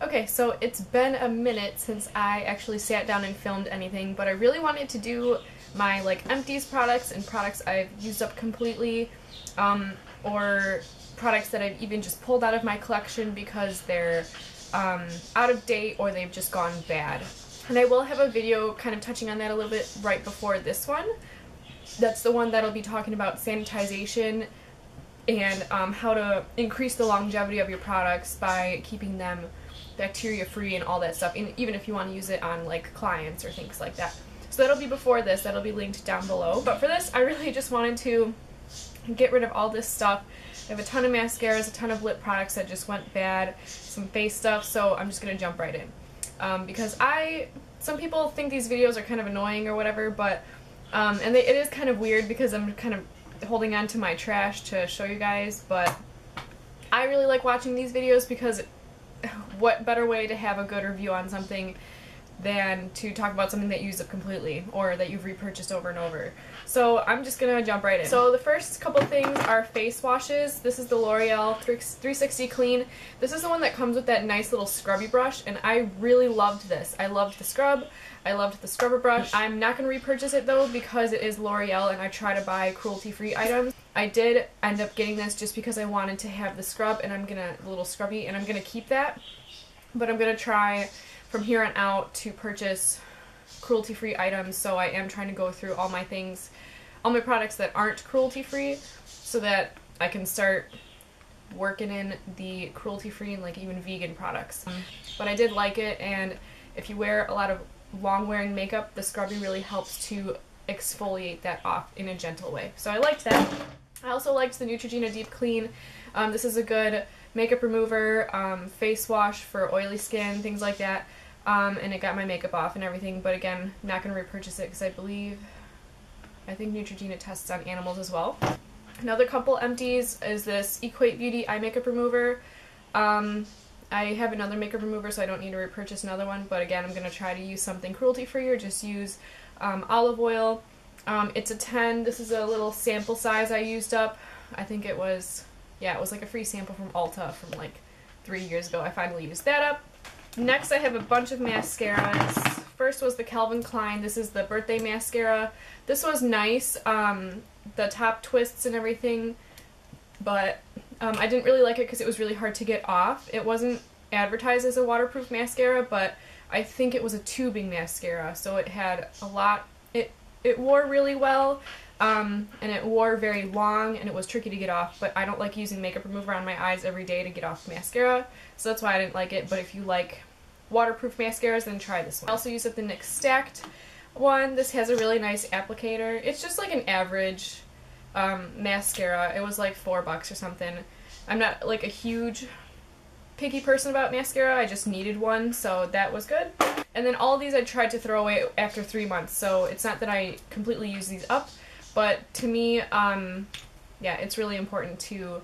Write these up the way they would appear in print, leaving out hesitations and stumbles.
Okay, so it's been a minute since I actually sat down and filmed anything, but I really wanted to do my like empties products and products I've used up completely, or products that I've even just pulled out of my collection because they're out of date or they've just gone bad. And I will have a video kind of touching on that a little bit right before this one. That's the one that'll be talking about sanitization and how to increase the longevity of your products by keeping them bacteria free and all that stuff, and even if you want to use it on like clients or things like that. So that'll be before this, that'll be linked down below. But for this, I really just wanted to get rid of all this stuff. I have a ton of mascaras, a ton of lip products that just went bad, some face stuff, so I'm just going to jump right in. Because some people think these videos are kind of annoying or whatever, but, it is kind of weird because I'm kind of holding on to my trash to show you guys, but I really like watching these videos because what better way to have a good review on something than to talk about something that you use up completely or that you've repurchased over and over. So I'm just gonna jump right in. So the first couple things are face washes. This is the L'Oreal 360 Clean. This is the one that comes with that nice little scrubby brush, and I really loved this. I loved the scrub. I loved the scrubber brush. I'm not going to repurchase it though because it is L'Oreal and I try to buy cruelty-free items. I did end up getting this just because I wanted to have the scrub, and the little scrubby, and I'm going to keep that. But I'm going to try from here on out to purchase cruelty-free items, so I am trying to go through all my things, all my products that aren't cruelty-free, so that I can start working in the cruelty-free and like even vegan products. But I did like it, and if you wear a lot of long-wearing makeup, the scrubby really helps to exfoliate that off in a gentle way. So I liked that. I also liked the Neutrogena Deep Clean. This is a good makeup remover, face wash for oily skin, things like that. And it got my makeup off and everything, but again, not going to repurchase it because I think Neutrogena tests on animals as well. Another couple empties is this Equate Beauty eye makeup remover. I have another makeup remover, so I don't need to repurchase another one, but again, I'm going to try to use something cruelty-free or just use olive oil. It's a 10. This is a little sample size I used up. I think it was, yeah, it was like a free sample from Ulta from like 3 years ago. I finally used that up. Next, I have a bunch of mascaras. First was the Calvin Klein. This is the birthday mascara. This was nice, the top twists and everything, but I didn't really like it because it was really hard to get off. It wasn't advertised as a waterproof mascara, but I think it was a tubing mascara, so it had a lot, it wore really well, and it wore very long, and it was tricky to get off, but I don't like using makeup remover on my eyes every day to get off mascara, so that's why I didn't like it. But if you like waterproof mascaras, then try this one. I also used up the NYX Stacked one. This has a really nice applicator. It's just like an average mascara. It was like $4 or something. I'm not like a huge picky person about mascara, I just needed one, so that was good. And then all of these I tried to throw away after 3 months, so it's not that I completely use these up, but to me, yeah, it's really important to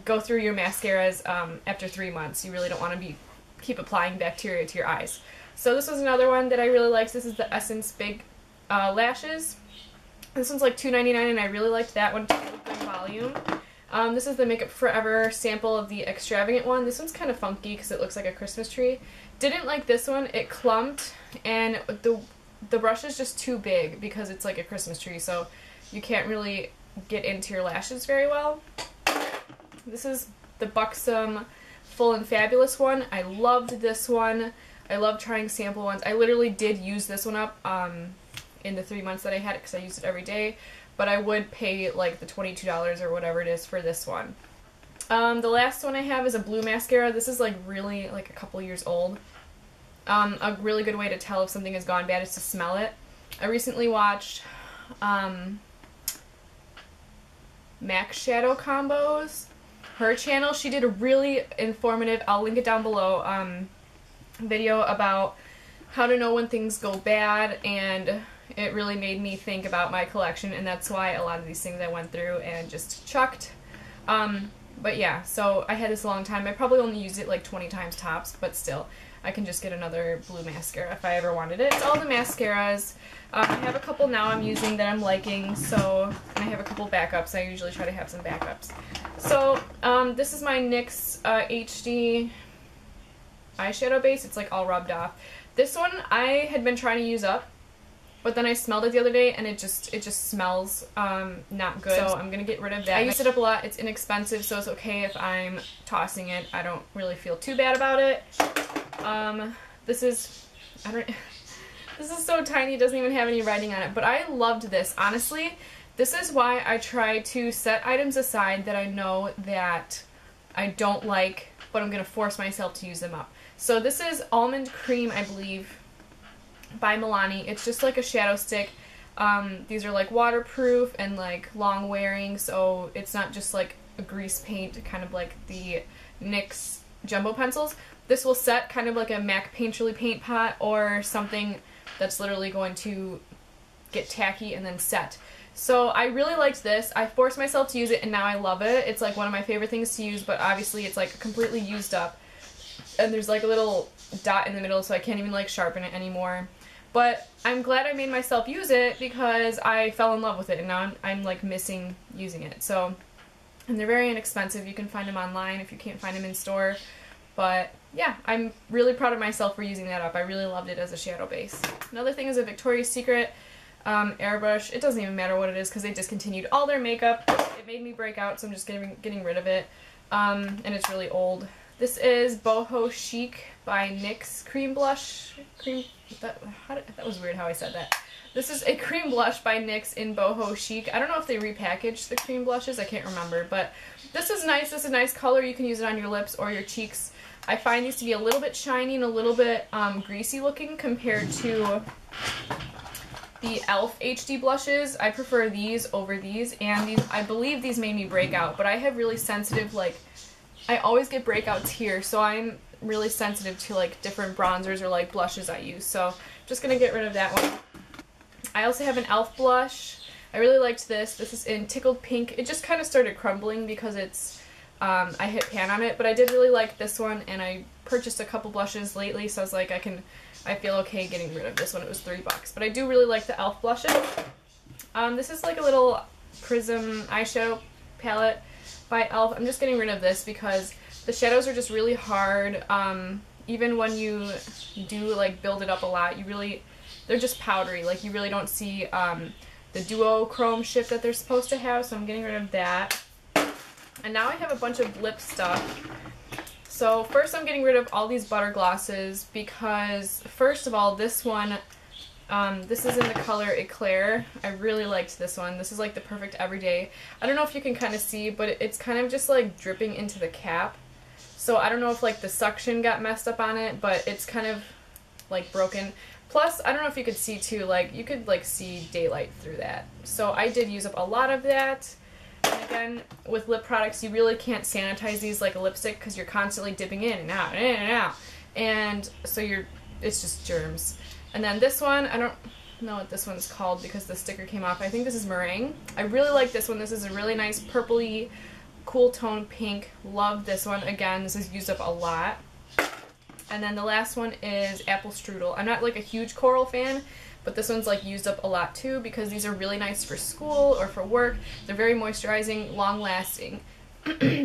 go through your mascaras after 3 months. You really don't want to keep applying bacteria to your eyes. So this was another one that I really liked. This is the Essence Big Lashes. This one's like $2.99, and I really liked that one. Good volume. This is the Makeup Forever sample of the Extravagant one. This one's kind of funky because it looks like a Christmas tree. Didn't like this one. It clumped, and the brush is just too big because it's like a Christmas tree, so you can't really get into your lashes very well. This is the Buxom Full and Fabulous one. I loved this one. I love trying sample ones. I literally did use this one up in the 3 months that I had it because I used it every day. But I would pay like the $22 or whatever it is for this one. The last one I have is a blue mascara. This is like really like a couple years old. A really good way to tell if something has gone bad is to smell it. I recently watched MacShadowCombos. Her channel, she did a really informative, I'll link it down below, video about how to know when things go bad, and it really made me think about my collection, and that's why a lot of these things I went through and just chucked. But yeah, so I had this a long time. I probably only used it like 20 times tops, but still, I can just get another blue mascara if I ever wanted it. It's all the mascaras. I have a couple now I'm using that I'm liking, so, and I have a couple backups. I usually try to have some backups. So, this is my NYX HD eyeshadow base. It's like all rubbed off. This one I had been trying to use up, but then I smelled it the other day and it just smells not good. So I'm gonna get rid of that. I use it up a lot. It's inexpensive, so it's okay if I'm tossing it. I don't really feel too bad about it. This is so tiny, it doesn't even have any writing on it, but I loved this. Honestly, this is why I try to set items aside that I know that I don't like, but I'm gonna force myself to use them up. So this is Almond Cream, I believe, by Milani. It's just like a shadow stick. These are like waterproof and like long wearing, so it's not just like a grease paint, kind of like the NYX jumbo pencils. This will set kind of like a MAC Painterly paint pot or something that's literally going to get tacky and then set. So I really liked this. I forced myself to use it and now I love it. It's like one of my favorite things to use, but obviously it's like completely used up. And there's like a little dot in the middle, so I can't even like sharpen it anymore. But I'm glad I made myself use it because I fell in love with it and now I'm like missing using it. So, and they're very inexpensive. You can find them online if you can't find them in store. But yeah, I'm really proud of myself for using that up. I really loved it as a shadow base. Another thing is a Victoria's Secret airbrush. It doesn't even matter what it is because they discontinued all their makeup. It made me break out, so I'm just getting rid of it. And it's really old. This is Boho Chic by NYX Cream Blush. That was weird how I said that. This is a cream blush by NYX in Boho Chic. I don't know if they repackaged the cream blushes. I can't remember. But this is nice. This is a nice color. You can use it on your lips or your cheeks. I find these to be a little bit shiny and a little bit greasy looking compared to the e.l.f. HD blushes. I prefer these over these, and these, I believe these made me break out, but I have really sensitive, like, I always get breakouts here, so I'm really sensitive to like different bronzers or like blushes I use, so I'm just gonna get rid of that one. I also have an e.l.f. blush. I really liked this. This is in Tickled Pink. It just kind of started crumbling because it's I hit pan on it, but I did really like this one, and I purchased a couple blushes lately, so I was like, I feel okay getting rid of this one. It was $3, but I do really like the e.l.f. blushes. This is like a little Prism eyeshadow palette by e.l.f. I'm just getting rid of this because the shadows are just really hard. Even when you do like build it up a lot, they're just powdery. Like you really don't see the duochrome shift that they're supposed to have, so I'm getting rid of that. And now I have a bunch of lip stuff. So first I'm getting rid of all these butter glosses because, first of all, this one, this is in the color Eclair. I really liked this one. This is like the perfect everyday. I don't know if you can kind of see, but it's kind of just like dripping into the cap. So I don't know if like the suction got messed up on it, but it's kind of like broken. Plus, I don't know if you could see too, like you could like see daylight through that. So I did use up a lot of that. And again, with lip products, you really can't sanitize these like a lipstick because you're constantly dipping in and out and in and out. And so it's just germs. And then this one, I don't know what this one's called because the sticker came off. I think this is Meringue. I really like this one. This is a really nice purpley, cool tone pink. Love this one. Again, this is used up a lot. And then the last one is Apple Strudel. I'm not like a huge coral fan, but this one's like used up a lot too because these are really nice for school or for work. They're very moisturizing, long lasting,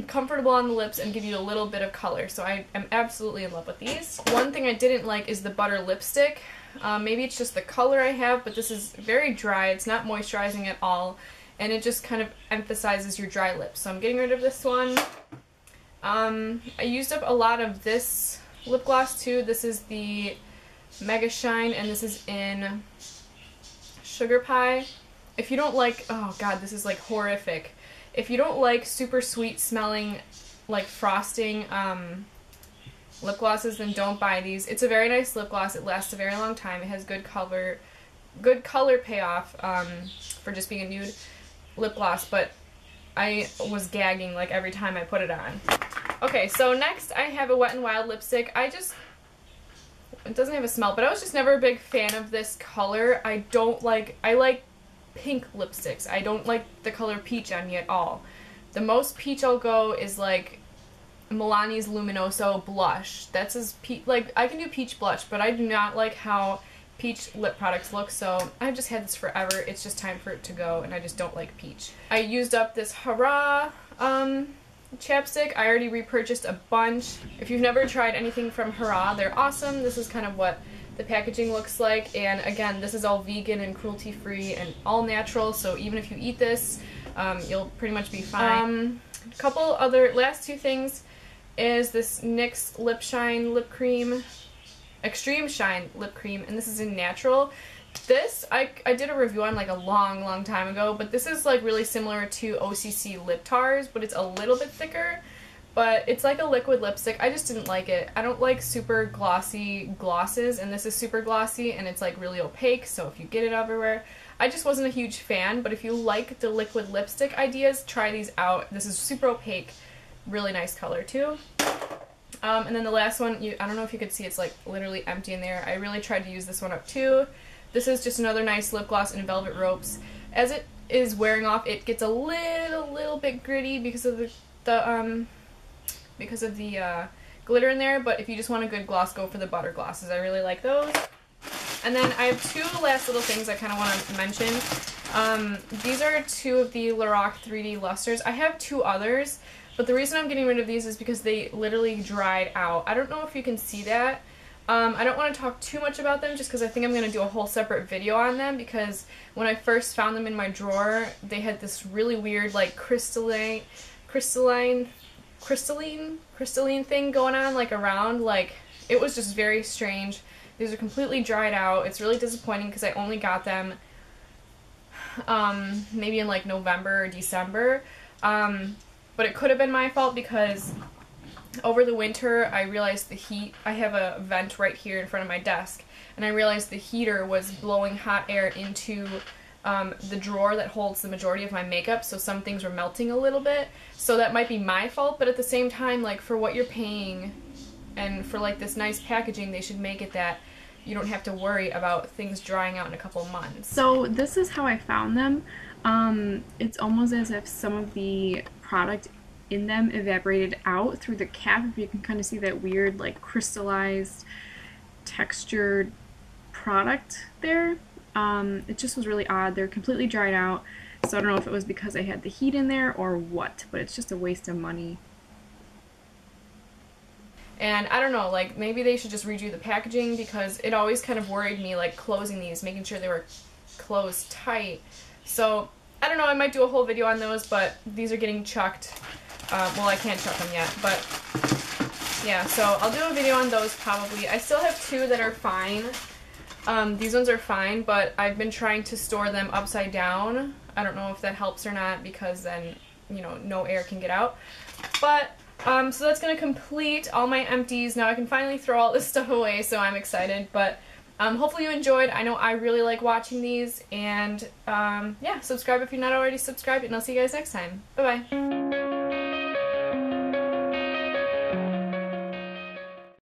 comfortable on the lips, and give you a little bit of color. So I am absolutely in love with these. One thing I didn't like is the butter lipstick. Maybe it's just the color I have, but this is very dry. It's not moisturizing at all, and it just kind of emphasizes your dry lips. So I'm getting rid of this one. I used up a lot of this lip gloss too. This is the Mega Shine, and this is in Sugar Pie. If you don't like, oh god, this is like horrific. If you don't like super sweet smelling, like frosting lip glosses, then don't buy these. It's a very nice lip gloss. It lasts a very long time. It has good color payoff for just being a nude lip gloss, but I was gagging like every time I put it on. Okay, so next I have a Wet n Wild lipstick. It doesn't have a smell, but I was just never a big fan of this color. I like pink lipsticks. I don't like the color peach on me at all. The most peach I'll go is like Milani's Luminoso blush. That's as like I can do peach blush, but I do not like how peach lip products look, so I've just had this forever. It's just time for it to go, and I just don't like peach. I used up this Hurrah chapstick. I already repurchased a bunch. If you've never tried anything from Hurrah, they're awesome. This is kind of what the packaging looks like, and again, this is all vegan and cruelty-free and all natural, so even if you eat this, you'll pretty much be fine. A couple other last two things is this NYX Lip Shine Lip Cream, Extreme Shine Lip Cream, and this is in natural. This, I did a review on like a long time ago, but this is like really similar to OCC Lip Tars, but it's a little bit thicker. But it's like a liquid lipstick. I just didn't like it. I don't like super glossy glosses, and this is super glossy, and it's like really opaque, so if you get it everywhere. I just wasn't a huge fan, but if you like the liquid lipstick ideas, try these out. This is super opaque, really nice color too. And then the last one, I don't know if you could see, it's like literally empty in there. I really tried to use this one up too. This is just another nice lip gloss in Velvet Ropes. As it is wearing off, it gets a little bit gritty because of the glitter in there, but if you just want a good gloss, go for the butter glosses. I really like those. And then I have two last little things I kind of want to mention. These are two of the Lorac 3D Lusters. I have two others, but the reason I'm getting rid of these is because they literally dried out. I don't know if you can see that. I don't want to talk too much about them just because I think I'm going to do a whole separate video on them, because when I first found them in my drawer, they had this really weird like crystalline thing going on like around, like it was just very strange. These are completely dried out. It's really disappointing because I only got them maybe in like November or December, but it could have been my fault because over the winter I realized the heat, I have a vent right here in front of my desk, and I realized the heater was blowing hot air into the drawer that holds the majority of my makeup, so some things were melting a little bit. So that might be my fault, but at the same time, like, for what you're paying and for like this nice packaging, they should make it that you don't have to worry about things drying out in a couple months. So this is how I found them. It's almost as if some of the product in them evaporated out through the cap. If you can kind of see that weird like crystallized textured product there. It just was really odd. They're completely dried out, so I don't know if it was because I had the heat in there or what, but it's just a waste of money. And I don't know, like maybe they should just redo the packaging, because it always kind of worried me like closing these, making sure they were closed tight. So I don't know, I might do a whole video on those, but these are getting chucked. Well, I can't chuck them yet, but yeah, so I'll do a video on those probably. I still have two that are fine. These ones are fine, but I've been trying to store them upside down. I don't know if that helps or not, because then, you know, no air can get out. But, so that's going to complete all my empties. Now I can finally throw all this stuff away, so I'm excited. But, hopefully you enjoyed. I know I really like watching these. And, yeah, subscribe if you're not already subscribed, and I'll see you guys next time. Bye-bye.